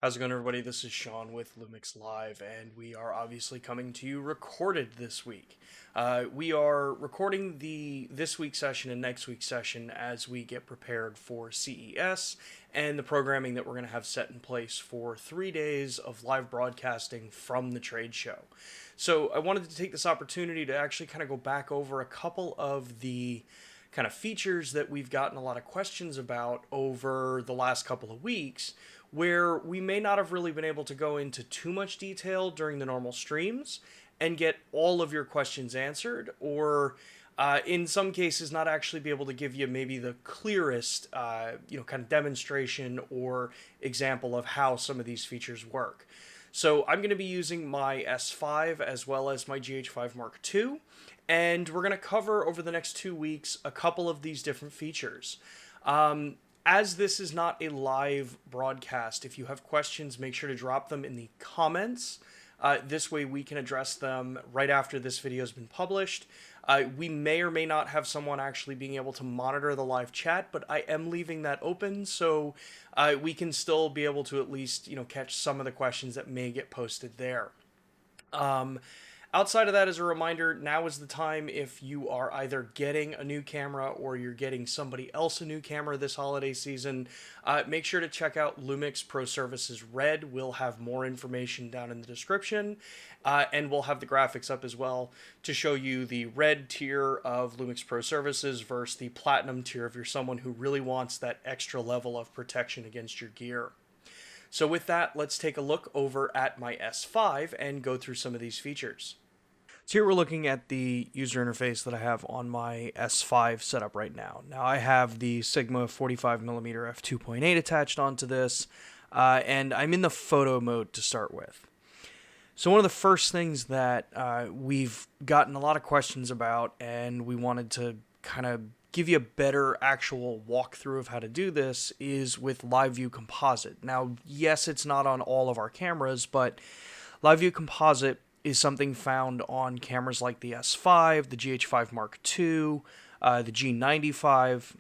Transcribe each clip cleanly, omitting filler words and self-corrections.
How's it going, everybody? This is Sean with Lumix Live, and we are obviously coming to you recorded this week. We are recording this week's session and next week's session as we get prepared for CES and the programming that we're going to have set in place for 3 days of live broadcasting from the trade show. So I wanted to take this opportunity to actually kind of go back over a couple of the kind of features that we've gotten a lot of questions about over the last couple of weeks, where we may not have really been able to go into too much detail during the normal streams and get all of your questions answered, or in some cases not actually be able to give you maybe the clearest kind of demonstration or example of how some of these features work. So I'm going to be using my S5 as well as my GH5 Mark II, and we're going to cover over the next 2 weeks a couple of these different features. As this is not a live broadcast, if you have questions, make sure to drop them in the comments. This way we can address them right after this video has been published. We may or may not have someone actually being able to monitor the live chat, but I am leaving that open so we can still be able to at least catch some of the questions that may get posted there. Outside of that, as a reminder, now is the time if you are either getting a new camera or you're getting somebody else a new camera this holiday season, make sure to check out LUMIX Pro Services Red. We'll have more information down in the description, and we'll have the graphics up as well to show you the red tier of LUMIX Pro Services versus the platinum tier if you're someone who really wants that extra level of protection against your gear. So with that, let's take a look over at my S5 and go through some of these features. So here we're looking at the user interface that I have on my S5 setup right now. Now I have the Sigma 45mm f2.8 attached onto this, and I'm in the photo mode to start with. So one of the first things that we've gotten a lot of questions about, and we wanted to kind of give you a better actual walkthrough of how to do this, is with Live View Composite. Now, yes, it's not on all of our cameras, but Live View Composite is something found on cameras like the S5, the GH5 Mark II, the G95.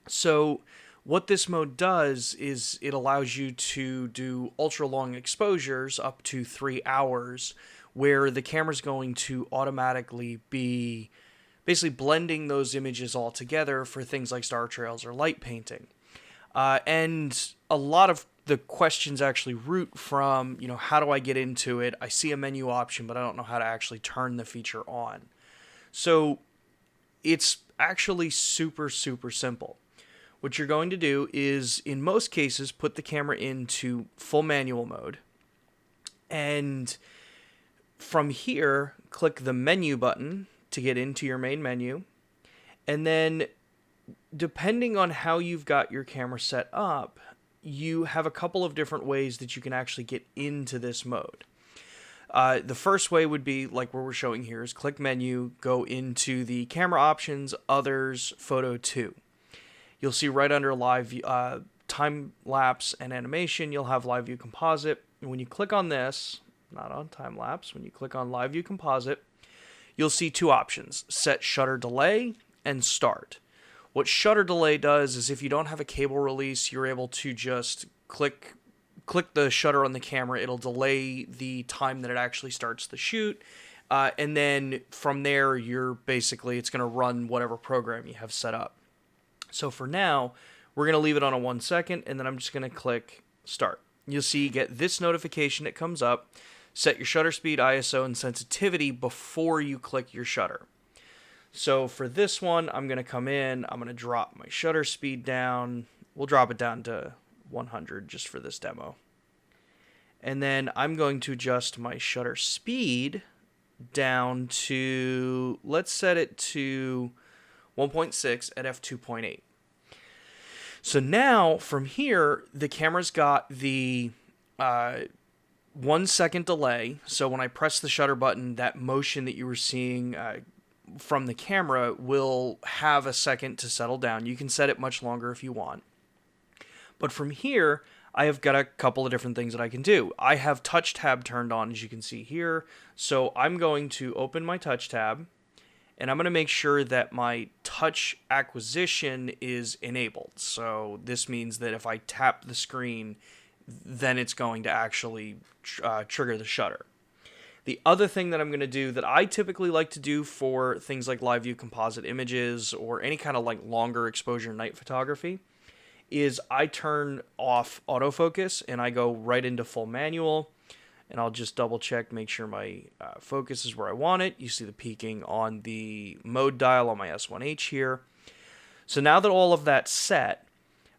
So what this mode does is it allows you to do ultra long exposures up to 3 hours, where the camera's going to automatically be basically blending those images all together for things like star trails or light painting. And a lot of the questions actually root from, how do I get into it? I see a menu option, but I don't know how to actually turn the feature on. So it's actually super, super simple. What you're going to do is, in most cases, put the camera into full manual mode. And from here, click the menu button to get into your main menu. And then, depending on how you've got your camera set up, you have a couple of different ways that you can actually get into this mode. The first way would be, like where we're showing here, is click menu, go into the camera options, others, photo 2. You'll see right under live time lapse and animation, you'll have Live View Composite. And when you click on this, not on time lapse, when you click on Live View Composite, you'll see two options: set shutter delay and start. What shutter delay does is, if you don't have a cable release, you're able to just click the shutter on the camera. It'll delay the time that it actually starts the shoot. And then from there, it's going to run whatever program you have set up. So for now, we're going to leave it on a 1 second, and then I'm just going to click start. You'll see you get this notification that comes up. Set your shutter speed, ISO, and sensitivity before you click your shutter. So for this one, I'm going to come in, I'm going to drop my shutter speed down. We'll drop it down to 100 just for this demo. And then I'm going to adjust my shutter speed down to, let's set it to 1.6 at f2.8. So now from here, the camera's got the 1 second delay. So when I press the shutter button, that motion that you were seeing from the camera will have a second to settle down. You can set it much longer if you want. But from here, I have got a couple of different things that I can do. I have touch tab turned on, as you can see here. So I'm going to open my touch tab, and I'm going to make sure that my touch acquisition is enabled. So this means that if I tap the screen, then it's going to actually trigger the shutter. The other thing that I'm going to do that I typically like to do for things like live view composite images or any kind of like longer exposure night photography is I turn off autofocus and I go right into full manual, and I'll just double check, make sure my focus is where I want it. You see the peaking on the mode dial on my S1H here. So now that all of that's set,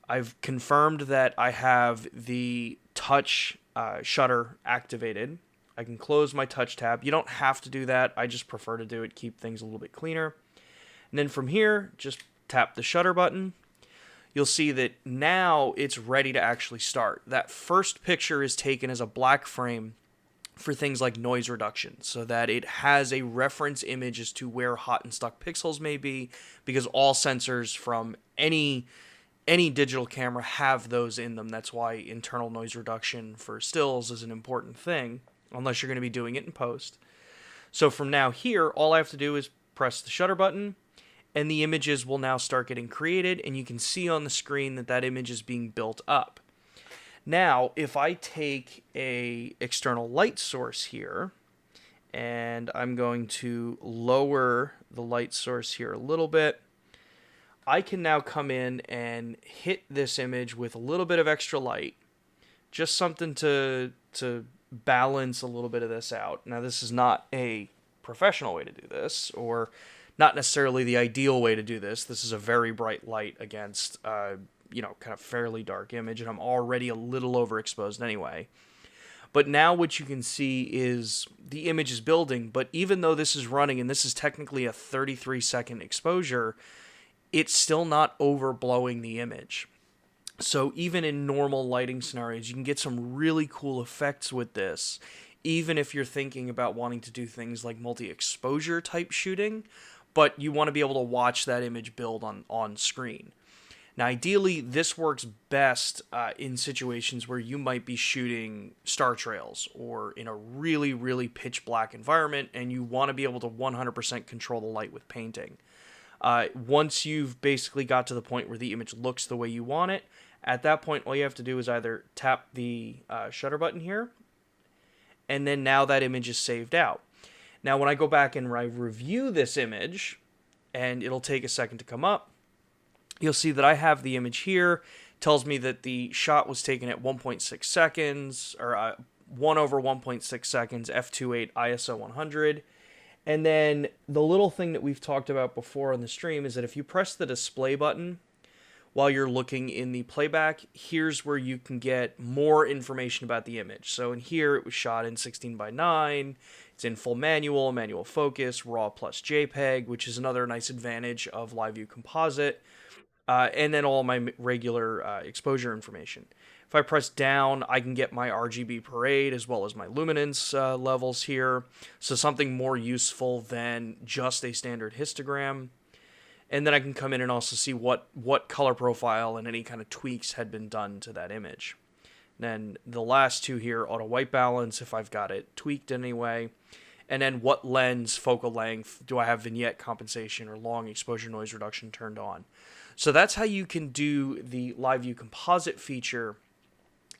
I've confirmed that I have the touch shutter activated. I can close my touch tab. You don't have to do that. I just prefer to do it, keep things a little bit cleaner. And then from here, just tap the shutter button. You'll see that now it's ready to actually start. That first picture is taken as a black frame for things like noise reduction, so that it has a reference image as to where hot and stuck pixels may be, because all sensors from any digital camera have those in them. That's why internal noise reduction for stills is an important thing, unless you're going to be doing it in post. So from now here, all I have to do is press the shutter button, and the images will now start getting created, and you can see on the screen that that image is being built up. Now, if I take a external light source here, and I'm going to lower the light source here a little bit, I can now come in and hit this image with a little bit of extra light, just something to balance a little bit of this out. Now, this is not a professional way to do this, or not necessarily the ideal way to do this. This is a very bright light against, kind of fairly dark image, and I'm already a little overexposed anyway. But now what you can see is the image is building, but even though this is running, and this is technically a 33-second exposure, it's still not overblowing the image. So even in normal lighting scenarios, you can get some really cool effects with this, even if you're thinking about wanting to do things like multi-exposure type shooting, but you want to be able to watch that image build on screen. Now, ideally, this works best in situations where you might be shooting star trails or in a really, really pitch black environment, and you want to be able to 100% control the light with painting. Once you've basically got to the point where the image looks the way you want it, at that point, all you have to do is either tap the shutter button here, and then now that image is saved out. Now, when I go back and I review this image, and it'll take a second to come up, you'll see that I have the image here. It tells me that the shot was taken at 1.6 seconds, or 1 over 1.6 seconds, f2.8 ISO 100. And then the little thing that we've talked about before on the stream is that if you press the display button while you're looking in the playback, here's where you can get more information about the image. So in here, it was shot in 16:9. It's in full manual, manual focus, RAW plus JPEG, which is another nice advantage of Live View Composite. And then all my regular exposure information. If I press down, I can get my RGB parade as well as my luminance levels here. So something more useful than just a standard histogram. And then I can come in and also see what color profile and any kind of tweaks had been done to that image. Then the last two here, auto white balance, if I've got it tweaked in any way. And then what lens, focal length, do I have vignette compensation or long exposure noise reduction turned on? So that's how you can do the Live View Composite feature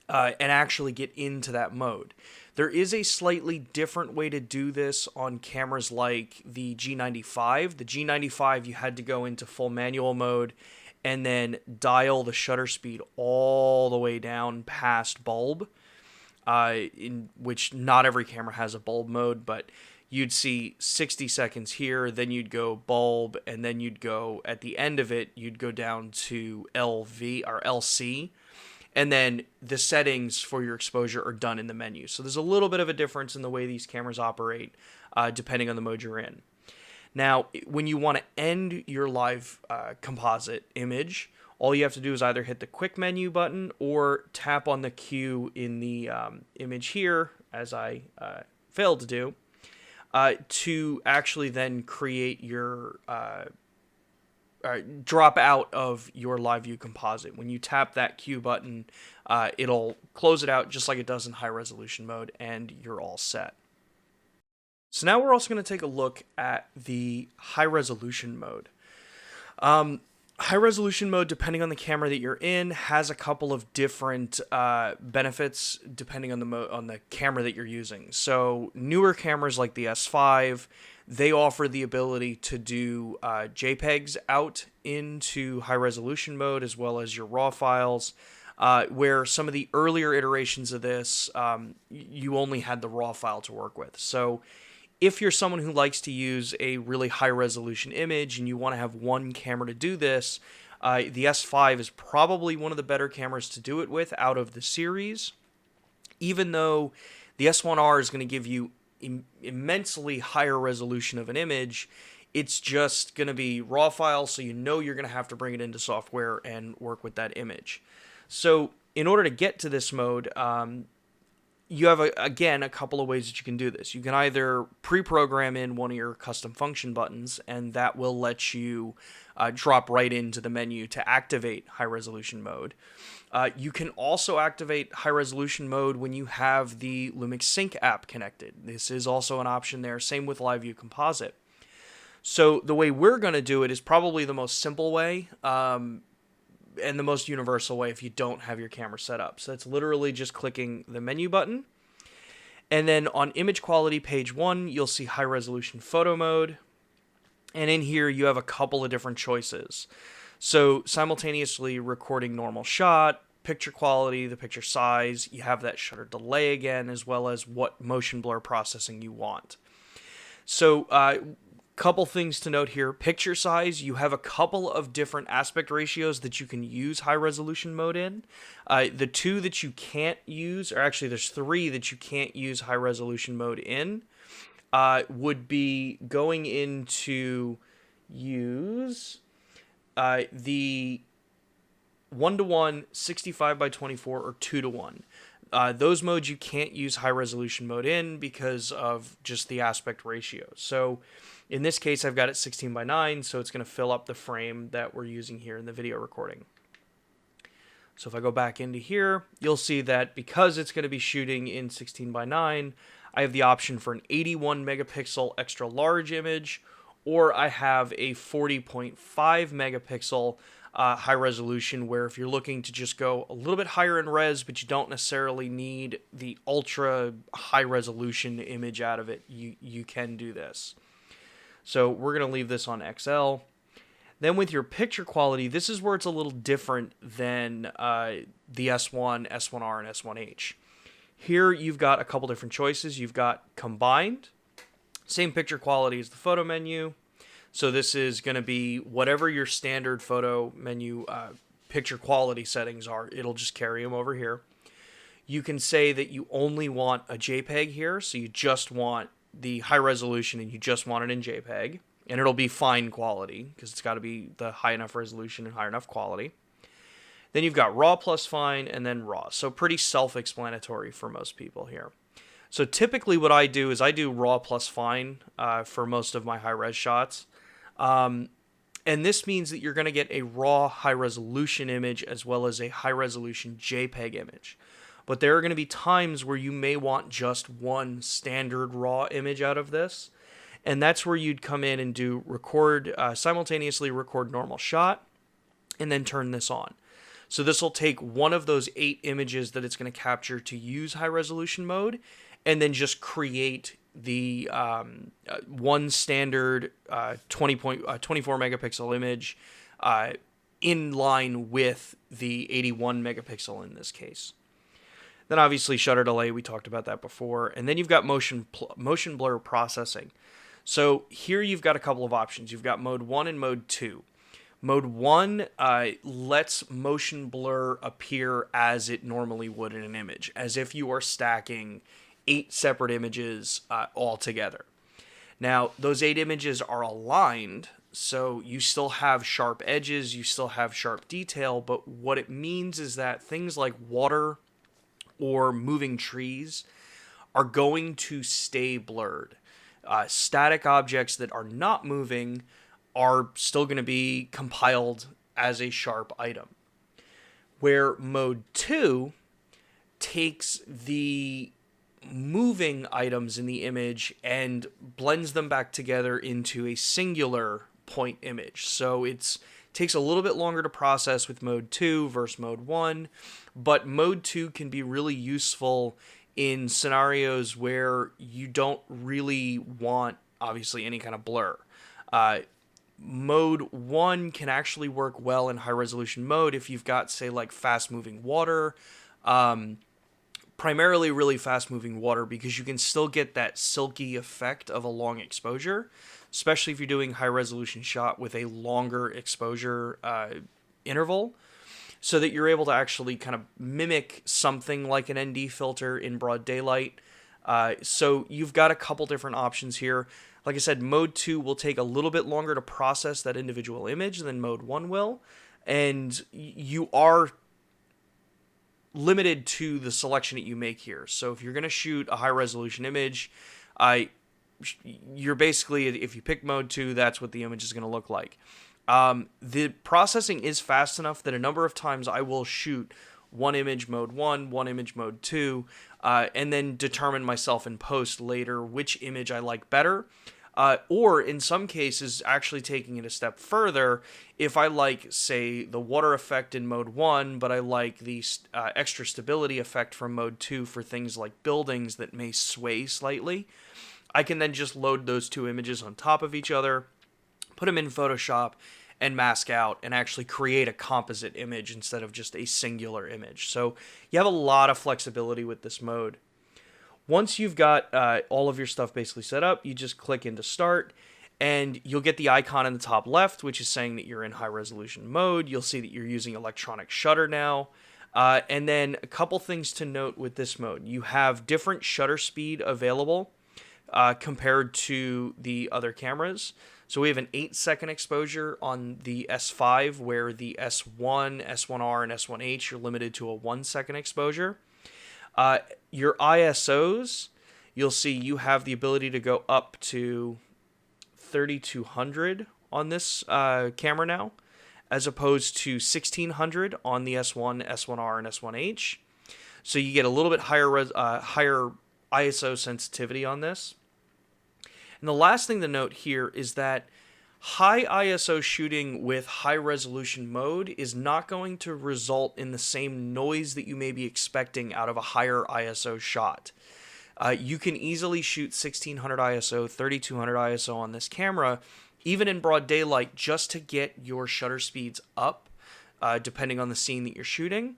and actually get into that mode. There is a slightly different way to do this on cameras like the G95. The G95, you had to go into full manual mode and then dial the shutter speed all the way down past bulb, in which not every camera has a bulb mode, but you'd see 60 seconds here, then you'd go bulb, and then you'd go, at the end of it, you'd go down to LV or LC, and then the settings for your exposure are done in the menu. So there's a little bit of a difference in the way these cameras operate, depending on the mode you're in. Now, when you want to end your live composite image, all you have to do is either hit the quick menu button or tap on the Q in the image here, as I failed to do, to actually then create your drop out of your Live View Composite. When you tap that Q button, it'll close it out just like it does in high resolution mode, and you're all set. So now we're also going to take a look at the high resolution mode. High resolution mode, depending on the camera that you're in, has a couple of different benefits depending on the camera that you're using. So newer cameras like the S5, they offer the ability to do JPEGs out into high resolution mode as well as your RAW files. Where some of the earlier iterations of this, you only had the RAW file to work with. So if you're someone who likes to use a really high resolution image and you want to have one camera to do this, the S5 is probably one of the better cameras to do it with out of the series. Even though the S1R is going to give you immensely higher resolution of an image, it's just going to be RAW files, so you know you're going to have to bring it into software and work with that image. So in order to get to this mode, you have, again, a couple of ways that you can do this. You can either pre-program in one of your custom function buttons, and that will let you drop right into the menu to activate high-resolution mode. You can also activate high-resolution mode when you have the LUMIX Sync app connected. This is also an option there. Same with View Composite. So the way we're going to do it is probably the most simple way, and the most universal way if you don't have your camera set up. So that's literally just clicking the menu button. And then on image quality page 1, you'll see high resolution photo mode. And in here, you have a couple of different choices. So simultaneously recording normal shot, picture quality, the picture size, you have that shutter delay again, as well as what motion blur processing you want. So couple things to note here. Picture size, you have a couple of different aspect ratios that you can use high resolution mode in. The two that you can't use, or actually there's three that you can't use high resolution mode in, would be going into use the 1:1, 65 by 24, or 2:1. Those modes you can't use high resolution mode in because of just the aspect ratio. So in this case, I've got it 16 by 9, so it's going to fill up the frame that we're using here in the video recording. So if I go back into here, you'll see that because it's going to be shooting in 16 by 9, I have the option for an 81 megapixel extra large image, or I have a 40.5 megapixel high resolution, where if you're looking to just go a little bit higher in res, but you don't necessarily need the ultra high resolution image out of it, you can do this. So we're going to leave this on XL. Then with your picture quality, this is where it's a little different than the S1, S1R, and S1H. Here you've got a couple different choices. You've got combined, same picture quality as the photo menu. So this is going to be whatever your standard photo menu picture quality settings are. It'll just carry them over here. You can say that you only want a JPEG here, so you just want the high resolution and you just want it in JPEG, and it'll be fine quality because it's got to be the high enough resolution and high enough quality. Then you've got RAW plus fine and then RAW. So pretty self-explanatory for most people here. So typically what I do is I do RAW plus fine for most of my high-res shots. And this means that you're going to get a raw high-resolution image as well as a high-resolution JPEG image. But there are going to be times where you may want just one standard raw image out of this. And that's where you'd come in and do simultaneously record normal shot, and then turn this on. So this will take one of those 8 images that it's going to capture to use high resolution mode, and then just create the one standard 24 megapixel image in line with the 81 megapixel in this case. Then obviously shutter delay, we talked about that before. And then you've got motion blur processing. So here you've got a couple of options. You've got mode 1 and mode 2. Mode 1 lets motion blur appear as it normally would in an image, as if you are stacking 8 separate images all together. Now, those 8 images are aligned, so you still have sharp edges, you still have sharp detail, but what it means is that things like water or moving trees are going to stay blurred. Static objects that are not moving are still going to be compiled as a sharp item. Where mode 2 takes the moving items in the image and blends them back together into a singular point image. So it's Takes a little bit longer to process with mode 2 versus mode 1, but mode 2 can be really useful in scenarios where you don't really want, obviously, any kind of blur. Mode 1 can actually work well in high resolution mode if you've got, say, like fast moving water, primarily really fast moving water, because you can still get that silky effect of a long exposure, especially if you're doing high resolution shot with a longer exposure interval, so that you're able to actually kind of mimic something like an ND filter in broad daylight. So you've got a couple different options here. Like I said, mode 2 will take a little bit longer to process that individual image than mode 1 will, and you are limited to the selection that you make here. So if you're going to shoot a high resolution image, you're basically, if you pick mode 2, that's what the image is going to look like. The processing is fast enough that a number of times I will shoot one image mode 1, one image mode 2, and then determine myself in post later which image I like better. Or in some cases, actually taking it a step further, if I like, say, the water effect in mode 1, but I like the extra stability effect from mode 2 for things like buildings that may sway slightly, I can then just load those two images on top of each other, put them in Photoshop, and mask out and actually create a composite image instead of just a singular image. So you have a lot of flexibility with this mode. Once you've got all of your stuff basically set up, you just click into start, and you'll get the icon in the top left, which is saying that you're in high resolution mode. You'll see that you're using electronic shutter now. And then a couple things to note with this mode. You have different shutter speed available compared to the other cameras. So we have an 8-second exposure on the S5, where the S1, S1R, and S1H are limited to a 1-second exposure. Your ISOs, you'll see you have the ability to go up to 3200 on this camera now, as opposed to 1600 on the S1, S1R, and S1H. So you get a little bit higher ISO sensitivity on this. And the last thing to note here is that high ISO shooting with high resolution mode is not going to result in the same noise that you may be expecting out of a higher ISO shot. You can easily shoot 1600 ISO, 3200 ISO on this camera, even in broad daylight, just to get your shutter speeds up, depending on the scene that you're shooting.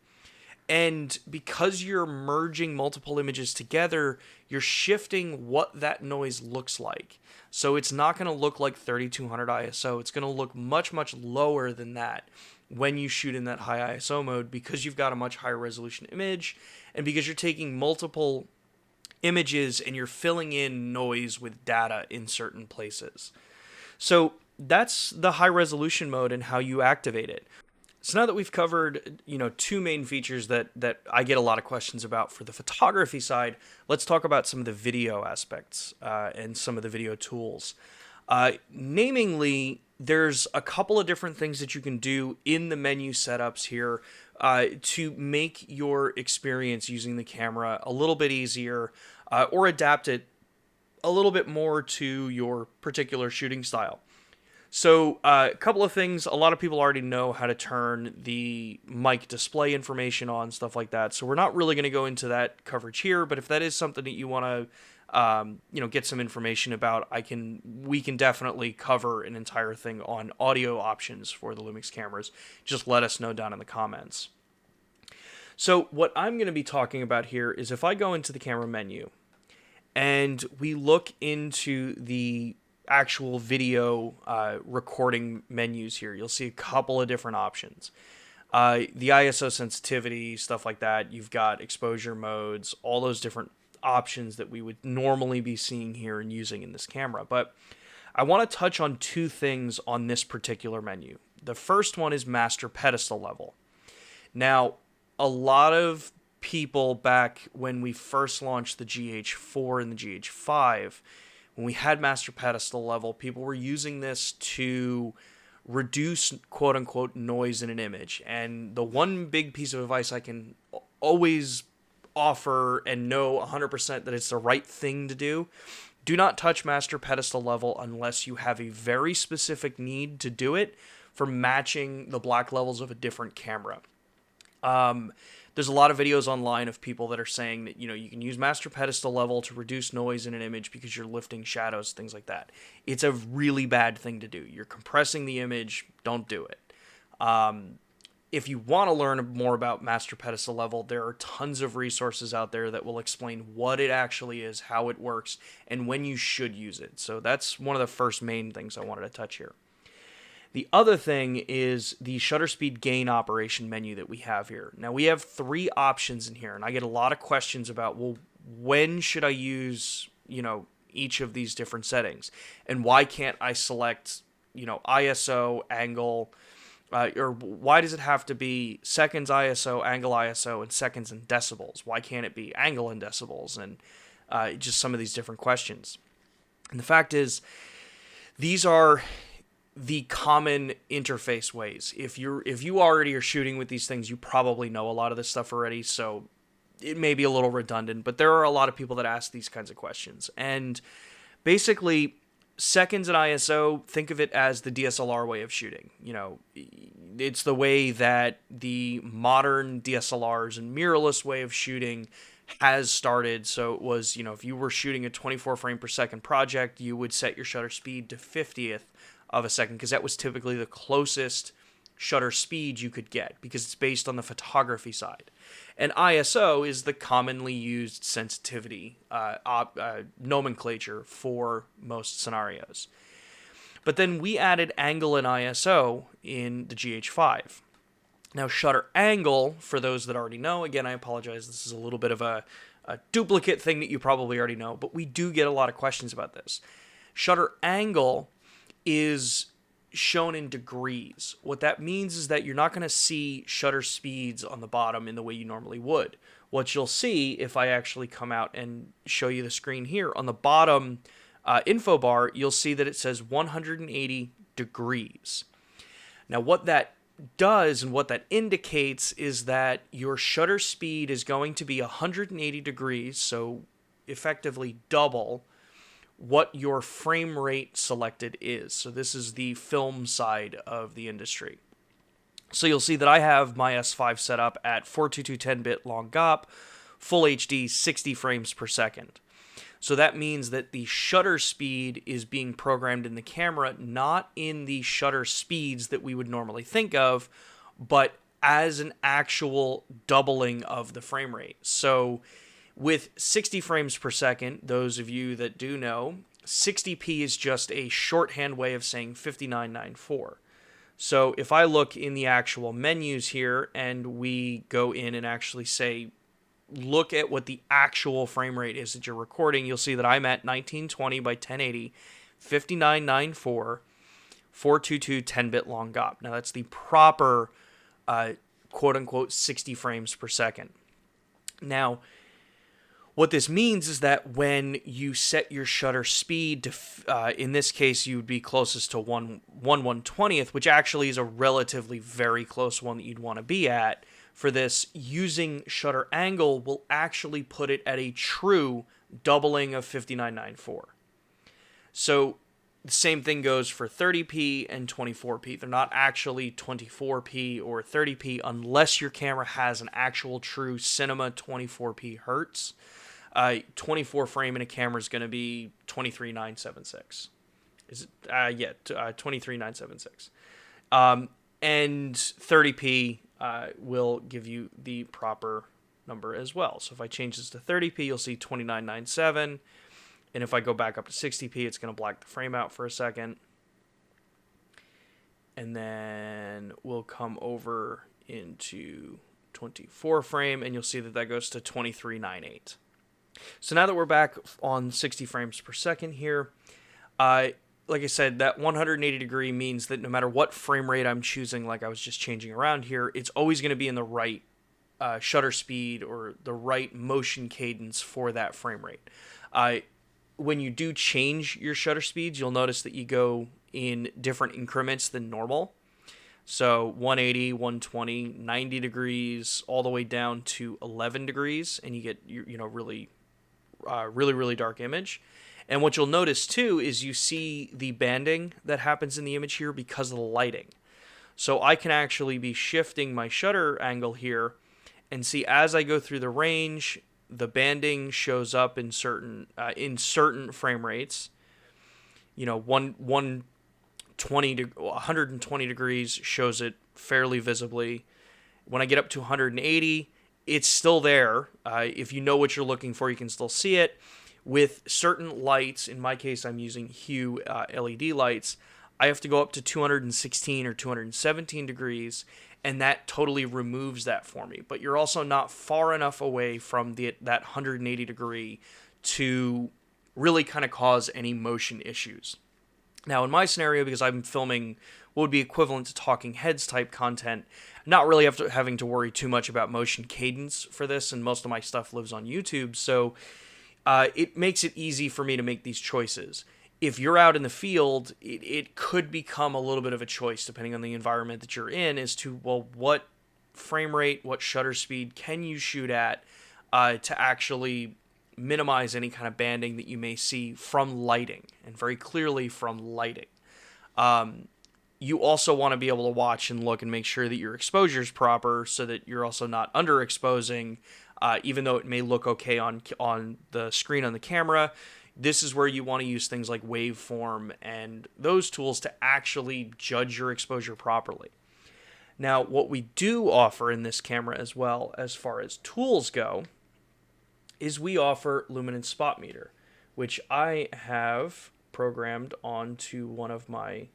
And because you're merging multiple images together, you're shifting what that noise looks like. So it's not going to look like 3200 ISO. It's going to look much, much lower than that when you shoot in that high ISO mode, because you've got a much higher resolution image, and because you're taking multiple images and you're filling in noise with data in certain places. So that's the high resolution mode and how you activate it. So now that we've covered, two main features that I get a lot of questions about for the photography side, let's talk about some of the video aspects and some of the video tools. Namely, there's a couple of different things that you can do in the menu setups here to make your experience using the camera a little bit easier or adapt it a little bit more to your particular shooting style. So a couple of things. A lot of people already know how to turn the mic display information on, stuff like that. So we're not really going to go into that coverage here, but if that is something that you want to get some information about, we can definitely cover an entire thing on audio options for the Lumix cameras. Just let us know down in the comments. So what I'm going to be talking about here is if I go into the camera menu and we look into the actual video recording menus here, you'll see a couple of different options. The ISO sensitivity, stuff like that. You've got exposure modes, all those different options that we would normally be seeing here and using in this camera. But I want to touch on two things on this particular menu. The first one is master pedestal level. Now, a lot of people back when we first launched the GH4 and the GH5, when we had master pedestal level, people were using this to reduce quote-unquote noise in an image. And the one big piece of advice I can always offer and know 100% that it's the right thing to do not touch master pedestal level unless you have a very specific need to do it for matching the black levels of a different camera. There's a lot of videos online of people that are saying that, you can use master pedestal level to reduce noise in an image because you're lifting shadows, things like that. It's a really bad thing to do. You're compressing the image. Don't do it. If you want to learn more about master pedestal level, there are tons of resources out there that will explain what it actually is, how it works, and when you should use it. So that's one of the first main things I wanted to touch here. The other thing is the shutter speed gain operation menu that we have here. Now, we have 3 options in here, and I get a lot of questions about, well, when should I use, each of these different settings? And why can't I select, ISO, angle, or why does it have to be seconds ISO, angle ISO, and seconds and decibels? Why can't it be angle and decibels? And just some of these different questions. And the fact is, these are the common interface ways. If you already are shooting with these things, you probably know a lot of this stuff already, so it may be a little redundant, but there are a lot of people that ask these kinds of questions. And basically, seconds and ISO, think of it as the DSLR way of shooting. It's the way that the modern DSLRs and mirrorless way of shooting has started. So it was, if you were shooting a 24 frame per second project, you would set your shutter speed to 50th of a second, because that was typically the closest shutter speed you could get, because it's based on the photography side. And ISO is the commonly used sensitivity nomenclature for most scenarios. But then we added angle and ISO in the GH5. Now, shutter angle, for those that already know, again, I apologize, this is a little bit of a duplicate thing that you probably already know, but we do get a lot of questions about this. Shutter angle is shown in degrees. What that means is that you're not going to see shutter speeds on the bottom in the way you normally would. What you'll see, if I actually come out and show you the screen here, on the bottom info bar, you'll see that it says 180 degrees. Now, what that does and what that indicates is that your shutter speed is going to be 180 degrees, so effectively double what your frame rate selected is. So this is the film side of the industry. So you'll see that I have my S5 set up at 422 10-bit long GOP, full HD, 60 frames per second. So that means that the shutter speed is being programmed in the camera, not in the shutter speeds that we would normally think of, but as an actual doubling of the frame rate. So with 60 frames per second, those of you that do know, 60p is just a shorthand way of saying 5994. So if I look in the actual menus here and we go in and actually say, look at what the actual frame rate is that you're recording, you'll see that I'm at 1920 by 1080, 5994, 422 10-bit long GOP. Now that's the proper quote-unquote 60 frames per second. Now, what this means is that when you set your shutter speed to, in this case, you would be closest to 1/120th, which actually is a relatively very close one that you'd want to be at for this, using shutter angle will actually put it at a true doubling of 5994. So the same thing goes for 30p and 24p. They're not actually 24p or 30p unless your camera has an actual true cinema 24p hertz. 24 frame in a camera is going to be 23976. Is it? 23976. And 30p will give you the proper number as well. So if I change this to 30p, you'll see 2997. And if I go back up to 60p, it's going to black the frame out for a second. And then we'll come over into 24 frame, and you'll see that that goes to 2398. So now that we're back on 60 frames per second here, like I said, that 180 degree means that no matter what frame rate I'm choosing, like I was just changing around here, it's always going to be in the right shutter speed or the right motion cadence for that frame rate. When you do change your shutter speeds, you'll notice that you go in different increments than normal. So 180, 120, 90 degrees, all the way down to 11 degrees, and you get really dark image. And what you'll notice too is you see the banding that happens in the image here because of the lighting. So I can actually be shifting my shutter angle here and see as I go through the range, the banding shows up in certain frame rates. You know, 120 to 120 degrees shows it fairly visibly. When I get up to 180, it's still there. If you know what you're looking for, you can still see it. With certain lights, in my case, I'm using Hue LED lights, I have to go up to 216 or 217 degrees, and that totally removes that for me. But you're also not far enough away from that 180 degree to really kind of cause any motion issues. Now, in my scenario, because I'm filming what would be equivalent to talking heads type content, not really having to worry too much about motion cadence for this, and most of my stuff lives on YouTube, so it makes it easy for me to make these choices. If you're out in the field, it could become a little bit of a choice, depending on the environment that you're in, as to, well, what frame rate, what shutter speed can you shoot at to actually minimize any kind of banding that you may see from lighting, and very clearly from lighting. You also want to be able to watch and look and make sure that your exposure is proper, so that you're also not underexposing, even though it may look okay on the screen on the camera. This is where you want to use things like waveform and those tools to actually judge your exposure properly. Now, what we do offer in this camera as well, as far as tools go, is we offer Luminance Spot Meter, which I have programmed onto one of my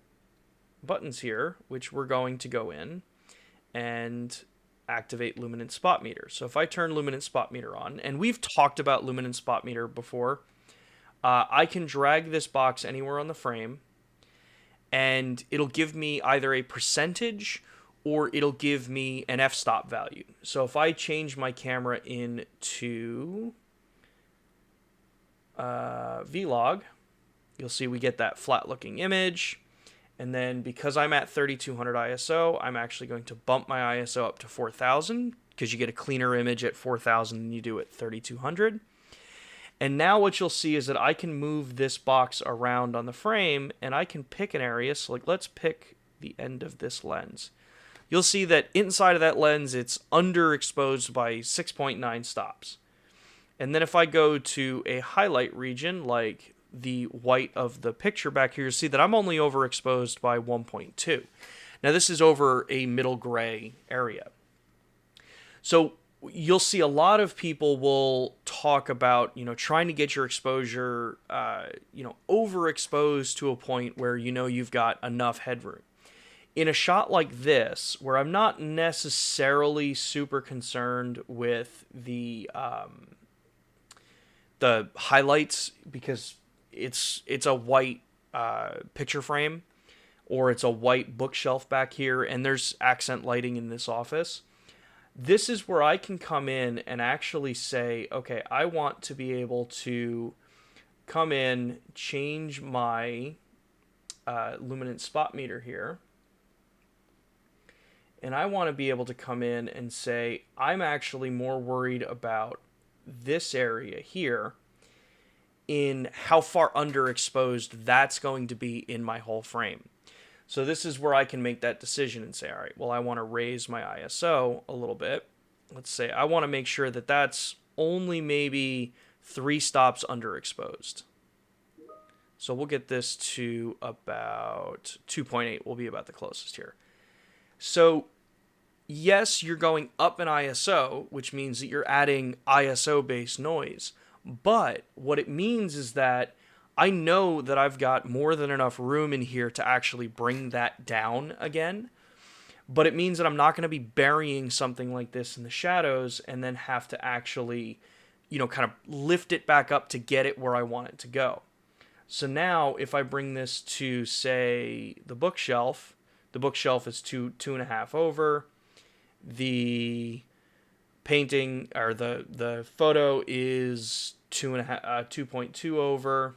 buttons here, which we're going to go in and activate Luminance Spot Meter. So if I turn Luminance Spot Meter on, and we've talked about Luminance Spot Meter before, I can drag this box anywhere on the frame, and it'll give me either a percentage or it'll give me an f-stop value. So if I change my camera into Vlog, you'll see we get that flat looking image. And then because I'm at 3200 ISO, I'm actually going to bump my ISO up to 4000, because you get a cleaner image at 4000 than you do at 3200. And now what you'll see is that I can move this box around on the frame, and I can pick an area. So like, let's pick the end of this lens. You'll see that inside of that lens, it's underexposed by 6.9 stops. And then if I go to a highlight region, like the white of the picture back here, you'll see that I'm only overexposed by 1.2. Now this is over a middle gray area. So you'll see a lot of people will talk about, trying to get your exposure, overexposed to a point where you've got enough headroom. In a shot like this, where I'm not necessarily super concerned with the highlights, because it's a white picture frame, or it's a white bookshelf back here, and there's accent lighting in this office. This is where I can come in and actually say, okay, I want to be able to come in, change my Luminance Spot Meter here. And I want to be able to come in and say, I'm actually more worried about this area here, in how far underexposed that's going to be in my whole frame. So this is where I can make that decision and say, all right, well, I want to raise my ISO a little bit. Let's say I want to make sure that that's only maybe 3 stops underexposed. So we'll get this to about 2.8 will be about the closest here. So yes, you're going up in ISO, which means that you're adding ISO-based noise. But what it means is that I know that I've got more than enough room in here to actually bring that down again. But it means that I'm not going to be burying something like this in the shadows and then have to actually, kind of lift it back up to get it where I want it to go. So now if I bring this to, say, the bookshelf is 2.5 over. The painting, or the photo, is 2.2 over.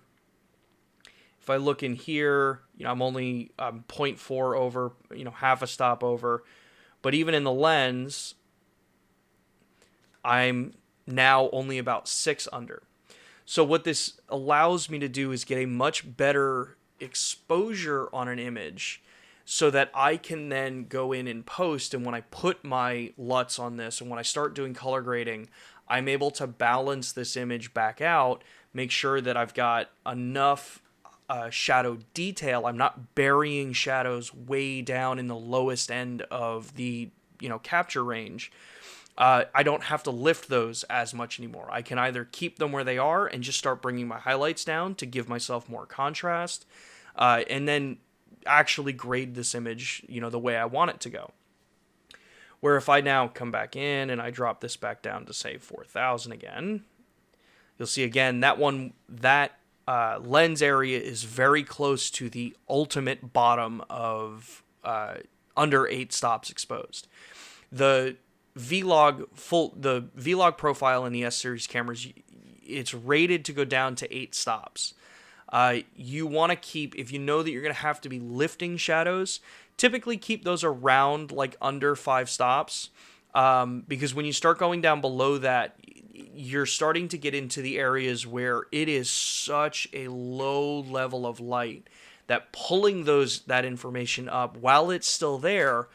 If I look in here, I'm only 0.4 over, half a stop over. But even in the lens, I'm now only about 6 under. So what this allows me to do is get a much better exposure on an image so that I can then go in and post, and when I put my LUTs on this and when I start doing color grading, I'm able to balance this image back out, make sure that I've got enough shadow detail. I'm not burying shadows way down in the lowest end of the capture range. I don't have to lift those as much anymore. I can either keep them where they are and just start bringing my highlights down to give myself more contrast, and then actually grade this image, the way I want it to go. Where if I now come back in and I drop this back down to say 4000 again, you'll see again that lens area is very close to the ultimate bottom of under 8 stops exposed. The Vlog profile in the S series cameras, it's rated to go down to 8 stops. You want to keep, if you know that you're going to have to be lifting shadows, typically keep those around like under 5 stops, because when you start going down below that, you're starting to get into the areas where it is such a low level of light that pulling that information up while it's still there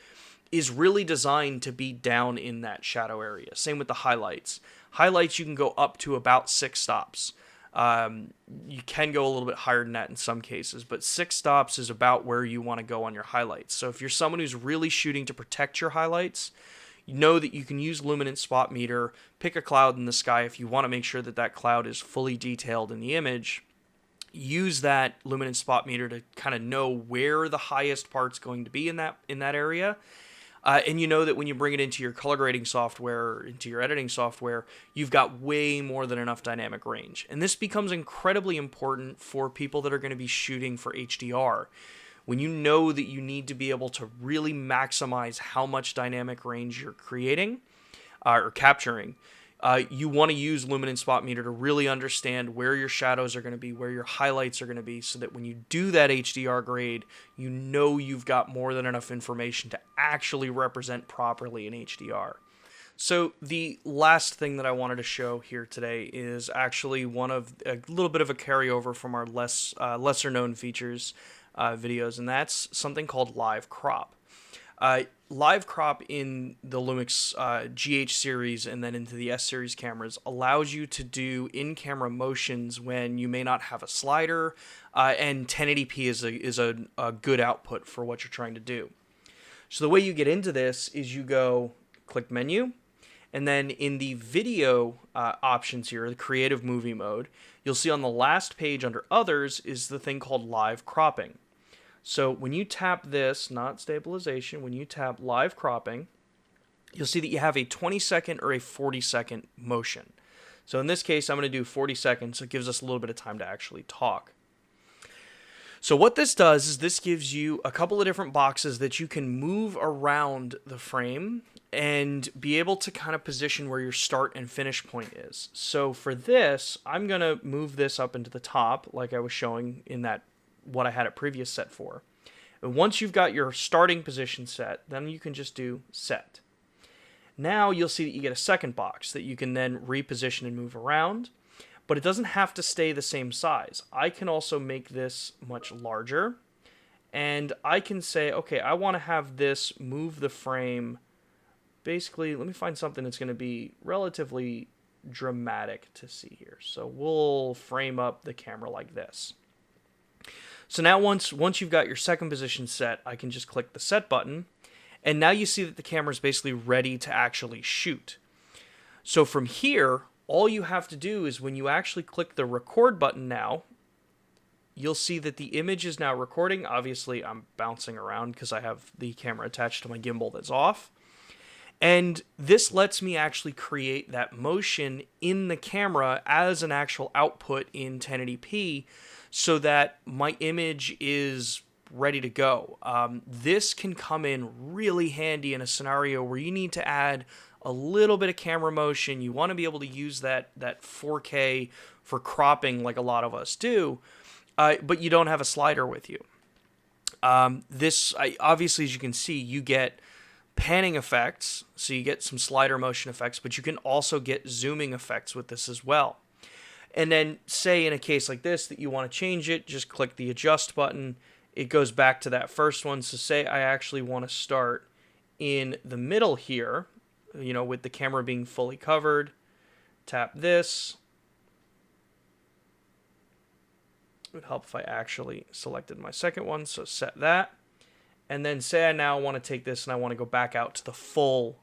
is really designed to be down in that shadow area. Same with the highlights. Highlights, you can go up to about 6 stops. You can go a little bit higher than that in some cases, but 6 stops is about where you want to go on your highlights. So if you're someone who's really shooting to protect your highlights, you know that you can use Luminance Spot Meter, pick a cloud in the sky if you want to make sure that that cloud is fully detailed in the image. Use that Luminance Spot Meter to kind of know where the highest part's going to be in that area. And you know that when you bring it into your color grading software, into your editing software, you've got way more than enough dynamic range. And this becomes incredibly important for people that are going to be shooting for HDR. When you know that you need to be able to really maximize how much dynamic range you're creating or capturing, you want to use Luminance Spot Meter to really understand where your shadows are going to be, where your highlights are going to be, so that when you do that HDR grade, you know you've got more than enough information to actually represent properly in HDR. So the last thing that I wanted to show here today is actually a little bit of a carryover from our lesser known features videos, and that's something called live crop. Live crop in the Lumix GH series and then into the S series cameras allows you to do in-camera motions when you may not have a slider, and 1080p is a good output for what you're trying to do. So the way you get into this is you go click menu, and then in the video options here, the creative movie mode, you'll see on the last page under others is the thing called live cropping. So when you tap this, not stabilization, when you tap live cropping, you'll see that you have a 20-second or a 40-second motion. So in this case, I'm going to do 40 seconds, so it gives us a little bit of time to actually talk. So what this does is this gives you a couple of different boxes that you can move around the frame and be able to kind of position where your start and finish point is. So for this, I'm going to move this up into the top like I was showing in that what I had it previous set for. And once you've got your starting position set, then you can just do set. Now you'll see that you get a second box that you can then reposition and move around, but it doesn't have to stay the same size. I can also make this much larger, and I can say, okay, I want to have this move the frame. Basically, let me find something that's going to be relatively dramatic to see here. So we'll frame up the camera like this. So now once you've got your second position set, I can just click the set button, and now you see that the camera is basically ready to actually shoot. So from here, all you have to do is when you actually click the record button now, you'll see that the image is now recording. Obviously, I'm bouncing around because I have the camera attached to my gimbal that's off. And this lets me actually create that motion in the camera as an actual output in 1080p so that my image is ready to go. This can come in really handy in a scenario where you need to add a little bit of camera motion. You want to be able to use that 4K for cropping like a lot of us do, but you don't have a slider with you. Obviously, as you can see, you get panning effects, so you get some slider motion effects, but you can also get zooming effects with this as well. And then say in a case like this that you want to change it, just click the adjust button it goes back to that first one. So say I actually want to start in the middle here, you know, with the camera being fully covered. Tap this. It would help if I actually selected my second one, so set that. And then say I now want to take this and I want to go back out to the full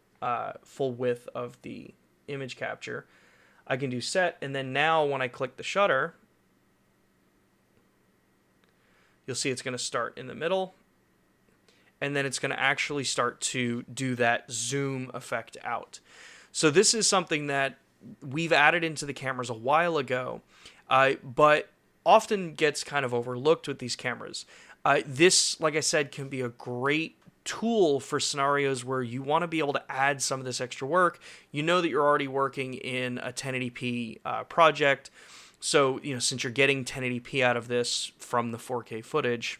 width of the image capture. I can do set, and then now when I click the shutter, you'll see it's going to start in the middle, and then it's going to actually start to do that zoom effect out. So this is something that we've added into the cameras a while ago, but often gets kind of overlooked with these cameras. This, like I said, can be a great tool for scenarios where you want to be able to add some of this extra work. You know that you're already working in a 1080p project, so you know, since you're getting 1080p out of this from the 4K footage,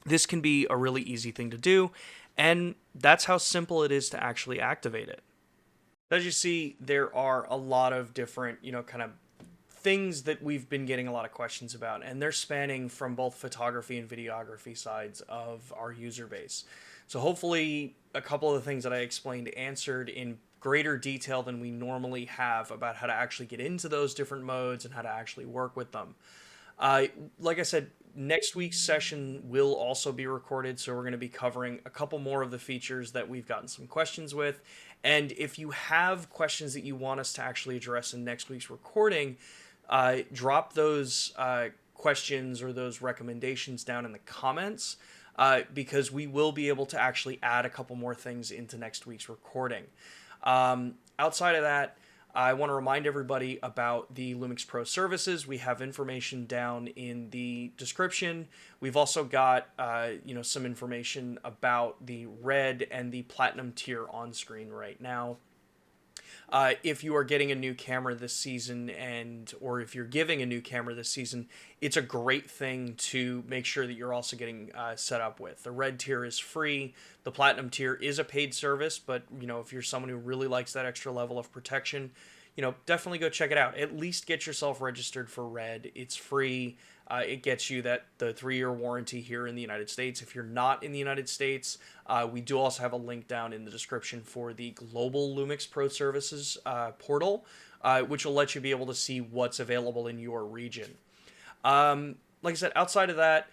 this can be a really easy thing to do, and that's how simple it is to actually activate it. As you see, there are a lot of different, you know, kind of things that we've been getting a lot of questions about, and they're spanning from both photography and videography sides of our user base. So hopefully a couple of the things that I explained answered in greater detail than we normally have about how to actually get into those different modes and how to actually work with them. Like I said, next week's session will also be recorded, so we're going to be covering a couple more of the features that we've gotten some questions with. And if you have questions that you want us to actually address in next week's recording, drop those questions or those recommendations down in the comments, because we will be able to actually add a couple more things into next week's recording. Outside of that, I want to remind everybody about the Lumix Pro services. We have information down in the description. We've also got you know, some information about the red and the platinum tier on screen right now. If you are getting a new camera this season, or if you're giving a new camera this season, it's a great thing to make sure that you're also getting set up with. The red tier is free. The platinum tier is a paid service, but you know, if you're someone who really likes that extra level of protection, you know, definitely go check it out. At least get yourself registered for red. It's free. It gets you the 3-year warranty here in the United States. If you're not in the United States, we do also have a link down in the description for the Global Lumix Pro Services portal, which will let you be able to see what's available in your region. Like I said, outside of that,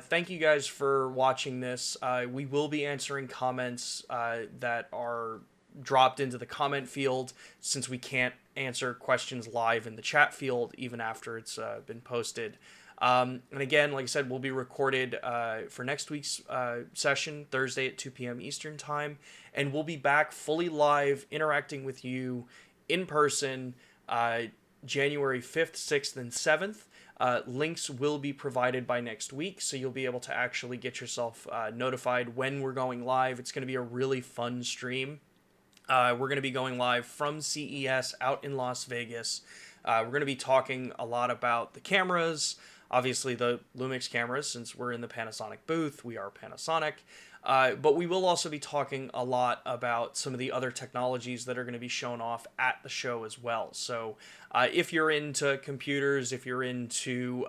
thank you guys for watching this. We will be answering comments that are dropped into the comment field, since we can't answer questions live in the chat field even after it's been posted. And again, like I said, we'll be recorded for next week's session, Thursday at 2 p.m. Eastern Time, and we'll be back fully live, interacting with you in person January 5th, 6th, and 7th. Links will be provided by next week, so you'll be able to actually get yourself notified when we're going live. It's going to be a really fun stream. We're going to be going live from CES out in Las Vegas. We're going to be talking a lot about the cameras, obviously the Lumix cameras, since we're in the Panasonic booth. We are Panasonic. But we will also be talking a lot about some of the other technologies that are going to be shown off at the show as well. So if you're into computers, if you're into,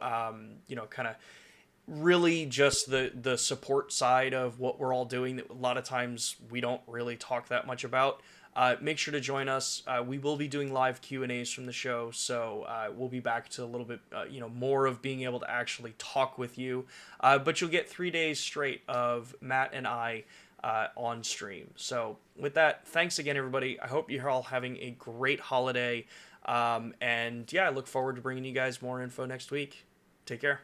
you know, kind of really just the support side of what we're all doing that a lot of times we don't really talk that much about, make sure to join us. We will be doing live Q&As from the show, so we'll be back to a little bit you know, more of being able to actually talk with you, but you'll get 3 days straight of Matt and I on stream. So with that, thanks again everybody. I hope you're all having a great holiday, and yeah, I look forward to bringing you guys more info next week. Take care.